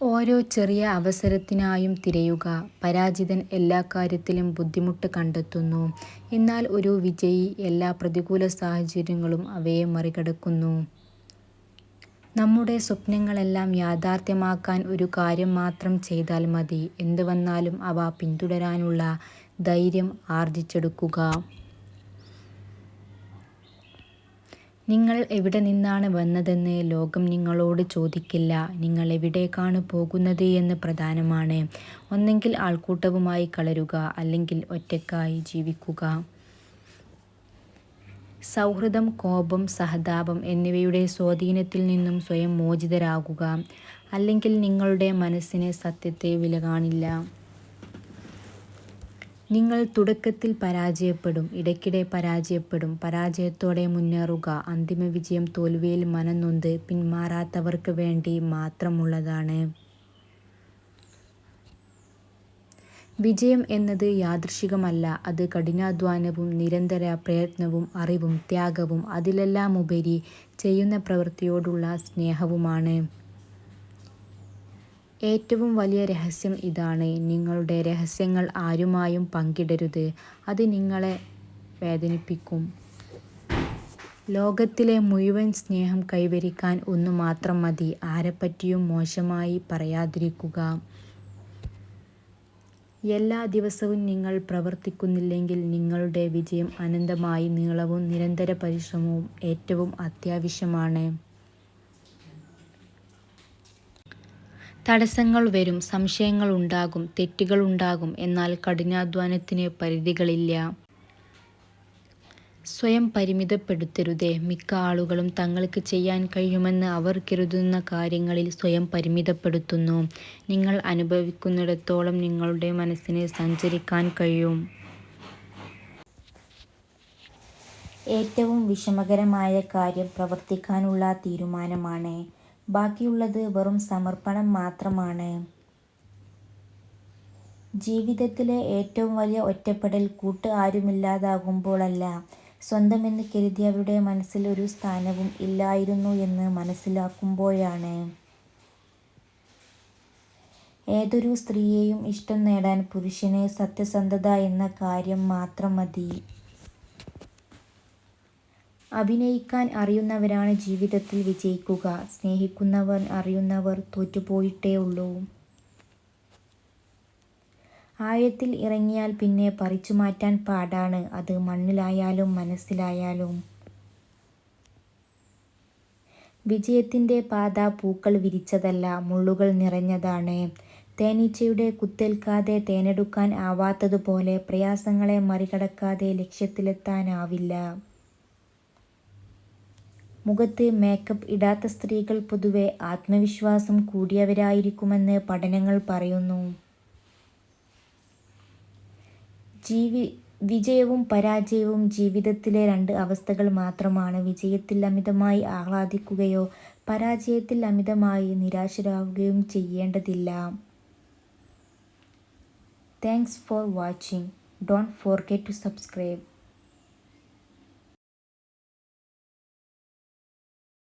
ഓരോ ചെറിയ അവസരത്തിനായും തിരയുക. പരാജിതൻ എല്ലാ കാര്യത്തിലും ബുദ്ധിമുട്ട് കണ്ടെത്തുന്നു. എന്നാൽ ഒരു വിജയി എല്ലാ പ്രതികൂല സാഹചര്യങ്ങളും അവയെ മറികടക്കുന്നു. നമ്മുടെ സ്വപ്നങ്ങളെല്ലാം യാഥാർത്ഥ്യമാക്കാൻ ഒരു കാര്യം മാത്രം ചെയ്താൽ മതി. എന്ത് വന്നാലും അവ പിന്തുടരാനുള്ള ധൈര്യം ആർജിച്ചെടുക്കുക. നിങ്ങൾ എവിടെ നിന്നാണ് വന്നതെന്ന് ലോകം നിങ്ങളോട് ചോദിക്കില്ല. നിങ്ങൾ എവിടേക്കാണ് പോകുന്നത് എന്ന് പ്രധാനമാണ്. ഒന്നെങ്കിൽ ആൾക്കൂട്ടവുമായി കലരുക, അല്ലെങ്കിൽ ഒറ്റയ്ക്കായി ജീവിക്കുക. സൗഹൃദം, കോപം, സഹതാപം എന്നിവയുടെ സ്വാധീനത്തിൽ നിന്നും സ്വയം മോചിതരാകുക. അല്ലെങ്കിൽ നിങ്ങളുടെ മനസ്സിന് സത്യത്തെ വില കാണില്ല. നിങ്ങൾ തുടക്കത്തിൽ പരാജയപ്പെടും, ഇടയ്ക്കിടെ പരാജയപ്പെടും. പരാജയത്തോടെ മുന്നേറുക. അന്തിമ വിജയം തോൽവിയിൽ മനംനൊന്ത് പിന്മാറാത്തവർക്ക് വേണ്ടി മാത്രമുള്ളതാണ്. വിജയം എന്നത് യാദൃച്ഛികമല്ല. അത് കഠിനാധ്വാനവും നിരന്തര പ്രയത്നവും അറിവും ത്യാഗവും അതിലെല്ലാമുപരി ചെയ്യുന്ന പ്രവൃത്തിയോടുള്ള സ്നേഹവുമാണ്. ഏറ്റവും വലിയ രഹസ്യം ഇതാണ്: നിങ്ങളുടെ രഹസ്യങ്ങൾ ആരുമായും പങ്കിടരുത്. അത് നിങ്ങളെ വേദനിപ്പിക്കും. ലോകത്തിലെ മുഴുവൻ സ്നേഹം കൈവരിക്കാൻ ഒന്നു മാത്രം മതി: ആരെപ്പറ്റിയും മോശമായി പറയാതിരിക്കുക. എല്ലാ ദിവസവും നിങ്ങൾ പ്രവർത്തിക്കുന്നില്ലെങ്കിൽ നിങ്ങളുടെ വിജയം അനന്തമായി നീളവും നിരന്തര പരിശ്രമവും ഏറ്റവും അത്യാവശ്യമാണ്. തടസ്സങ്ങൾ വരും, സംശയങ്ങൾ ഉണ്ടാകും, തെറ്റുകൾ ഉണ്ടാകും. എന്നാൽ കഠിനാധ്വാനത്തിന് പരിധികളില്ല. സ്വയം പരിമിതപ്പെടുത്തരുത്. മിക്ക ആളുകളും തങ്ങൾക്ക് ചെയ്യാൻ കഴിയുമെന്ന് അവർ കരുതുന്ന കാര്യങ്ങളിൽ സ്വയം പരിമിതപ്പെടുത്തുന്നു. നിങ്ങൾ അനുഭവിക്കുന്നിടത്തോളം നിങ്ങളുടെ മനസ്സിന് സഞ്ചരിക്കാൻ കഴിയും. ഏറ്റവും വിഷമകരമായ കാര്യം പ്രവർത്തിക്കാനുള്ള തീരുമാനമാണ്. ബാക്കിയുള്ളത് വെറും സമർപ്പണം മാത്രമാണ്. ജീവിതത്തിലെ ഏറ്റവും വലിയ ഒറ്റപ്പെടൽ കൂട്ട് ആരുമില്ലാതാകുമ്പോഴല്ല, സ്വന്തമെന്ന് കരുതിയവരുടെ മനസ്സിൽ ഒരു സ്ഥാനവും ഇല്ലായിരുന്നു എന്ന് മനസ്സിലാക്കുമ്പോഴാണ്. ഏതൊരു സ്ത്രീയെയും ഇഷ്ടം നേടാൻ പുരുഷന് സത്യസന്ധത എന്ന കാര്യം മാത്രം മതി. അഭിനയിക്കാൻ അറിയുന്നവരാണ് ജീവിതത്തിൽ വിജയിക്കുക. സ്നേഹിക്കുന്നവർ അറിയുന്നവർ തോറ്റുപോയിട്ടേ ഉള്ളൂ. ആഴത്തിൽ ഇറങ്ങിയാൽ പിന്നെ പറിച്ചു മാറ്റാൻ പാടാണ്. അത് മണ്ണിലായാലും മനസ്സിലായാലും. വിജയത്തിൻ്റെ പാത പൂക്കൾ വിരിച്ചതല്ല, മുള്ളുകൾ നിറഞ്ഞതാണ്. തേനീച്ചയുടെ കുത്തേൽക്കാതെ തേനെടുക്കാൻ ആവാത്തതുപോലെ പ്രയാസങ്ങളെ മറികടക്കാതെ ലക്ഷ്യത്തിലെത്താനാവില്ല. മുഖത്ത് മേക്കപ്പ് ഇടാത്ത സ്ത്രീകൾ പൊതുവെ ആത്മവിശ്വാസം കൂടിയവരായിരിക്കുമെന്ന് പഠനങ്ങൾ പറയുന്നു. വിജയവും പരാജയവും ജീവിതത്തിലെ രണ്ട് അവസ്ഥകൾ മാത്രമാണ്. വിജയത്തിൽ അമിതമായി ആഹ്ലാദിക്കുകയോ പരാജയത്തിൽ അമിതമായി നിരാശരാകുകയും ചെയ്യേണ്ടതില്ല. Thanks for watching. Don't forget to subscribe.